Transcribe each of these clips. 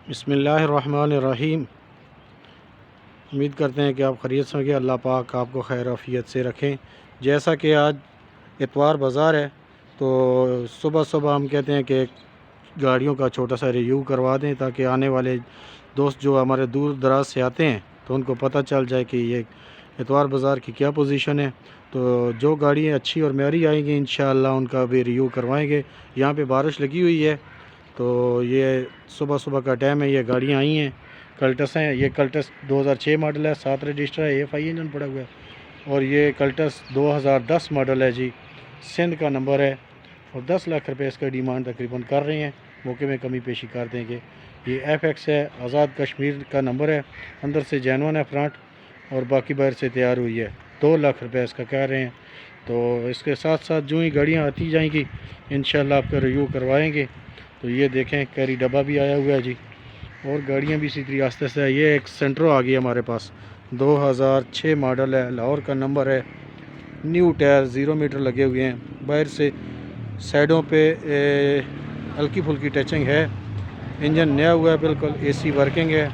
بسم اللہ الرحمن الرحیم۔ امید کرتے ہیں کہ آپ خیریت سے ہوں گے۔ اللہ پاک آپ کو خیر عافیت سے رکھیں۔ جیسا کہ آج اتوار بازار ہے تو صبح صبح ہم کہتے ہیں کہ گاڑیوں کا چھوٹا سا ریویو کروا دیں تاکہ آنے والے دوست جو ہمارے دور دراز سے آتے ہیں تو ان کو پتہ چل جائے کہ یہ اتوار بازار کی کیا پوزیشن ہے۔ تو جو گاڑیاں اچھی اور معیاری آئیں گی انشاءاللہ ان کا بھی ریویو کروائیں گے۔ یہاں پہ بارش لگی ہوئی ہے تو یہ صبح صبح کا ٹائم ہے۔ یہ گاڑیاں آئی ہیں، کلٹس ہیں۔ یہ کلٹس 2006 ماڈل ہے، 7 رجسٹر ہے، AFI انجن پڑا ہوا ہے۔ اور یہ کلٹس 2010 ماڈل ہے جی، سندھ کا نمبر ہے اور 10 لاکھ روپے اس کا ڈیمانڈ تقریباً کر رہے ہیں۔ موقع میں کمی پیشی کر دیں گے۔ یہ FX ہے، آزاد کشمیر کا نمبر ہے، اندر سے جینون ہے فرنٹ اور باقی باہر سے تیار ہوئی ہے۔ 2 لاکھ روپے اس کا کہہ رہے ہیں۔ تو اس کے ساتھ ساتھ جو ہی گاڑیاں آتی جائیں گی انشاءاللہ آپ کا ریویو کروائیں گے۔ تو یہ دیکھیں کیری ڈبہ بھی آیا ہوا ہے جی، اور گاڑیاں بھی اسی طریقے آہستہ سے۔ یہ ایک سینٹرو آ گئی ہمارے پاس، 2006 ماڈل ہے، لاہور کا نمبر ہے، نیو ٹائر 0 میٹر لگے ہوئے ہیں۔ باہر سے سائڈوں پہ ہلکی پھلکی ٹچنگ ہے، انجن نیا ہوا ہے بالکل، AC ورکنگ ہے،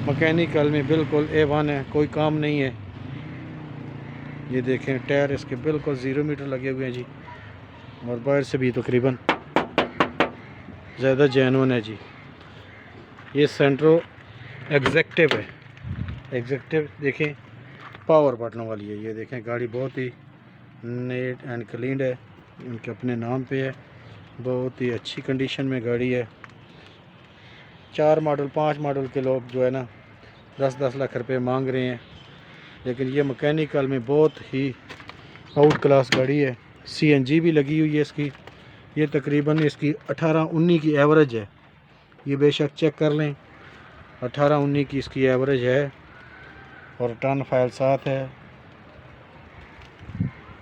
مکینیکل میں بالکل A1 ہے، کوئی کام نہیں ہے۔ یہ دیکھیں ٹائر اس کے بالکل 0 میٹر لگے ہوئے ہیں جی، اور باہر سے بھی تقریباً زیادہ جینون ہے جی۔ یہ سینٹرو ایگزیکٹو ہے، ایگزیکٹو دیکھیں پاور بٹنوں والی ہے۔ یہ دیکھیں گاڑی بہت ہی نیٹ اینڈ کلینڈ ہے، ان کے اپنے نام پہ ہے، بہت ہی اچھی کنڈیشن میں گاڑی ہے۔ 4 ماڈل 5 ماڈل کے لوگ جو ہے نا 10 لاکھ روپے مانگ رہے ہیں، لیکن یہ مکینیکل میں بہت ہی آؤٹ کلاس گاڑی ہے۔ CNG بھی لگی ہوئی ہے اس کی۔ یہ تقریباً اس کی 18-19 کی ایوریج ہے، یہ بے شک چیک کر لیں، 18-19 کی اس کی ایوریج ہے، اور ٹرن فائل ساتھ ہے،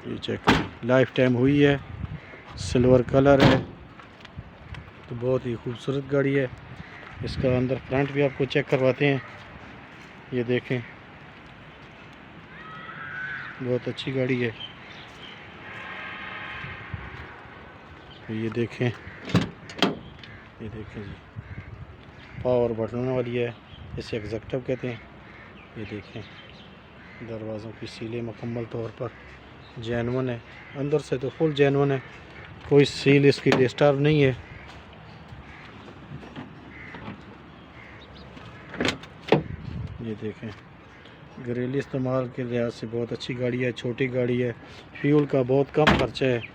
یہ چیک کریں۔ لائف ٹائم ہوئی ہے، سلور کلر ہے، تو بہت ہی خوبصورت گاڑی ہے۔ اس کا اندر فرنٹ بھی آپ کو چیک کرواتے ہیں۔ یہ دیکھیں بہت اچھی گاڑی ہے۔ یہ دیکھیں جی، پاور بٹنوں والی ہے، اسے ایگزیکٹو کہتے ہیں۔ یہ دیکھیں دروازوں کی سیلیں مکمل طور پر جینون ہے، اندر سے تو فل جینون ہے، کوئی سیل اس کی ڈسٹرب نہیں ہے۔ یہ دیکھیں گھریلو استعمال کے لحاظ سے بہت اچھی گاڑی ہے، چھوٹی گاڑی ہے، فیول کا بہت کم خرچہ ہے۔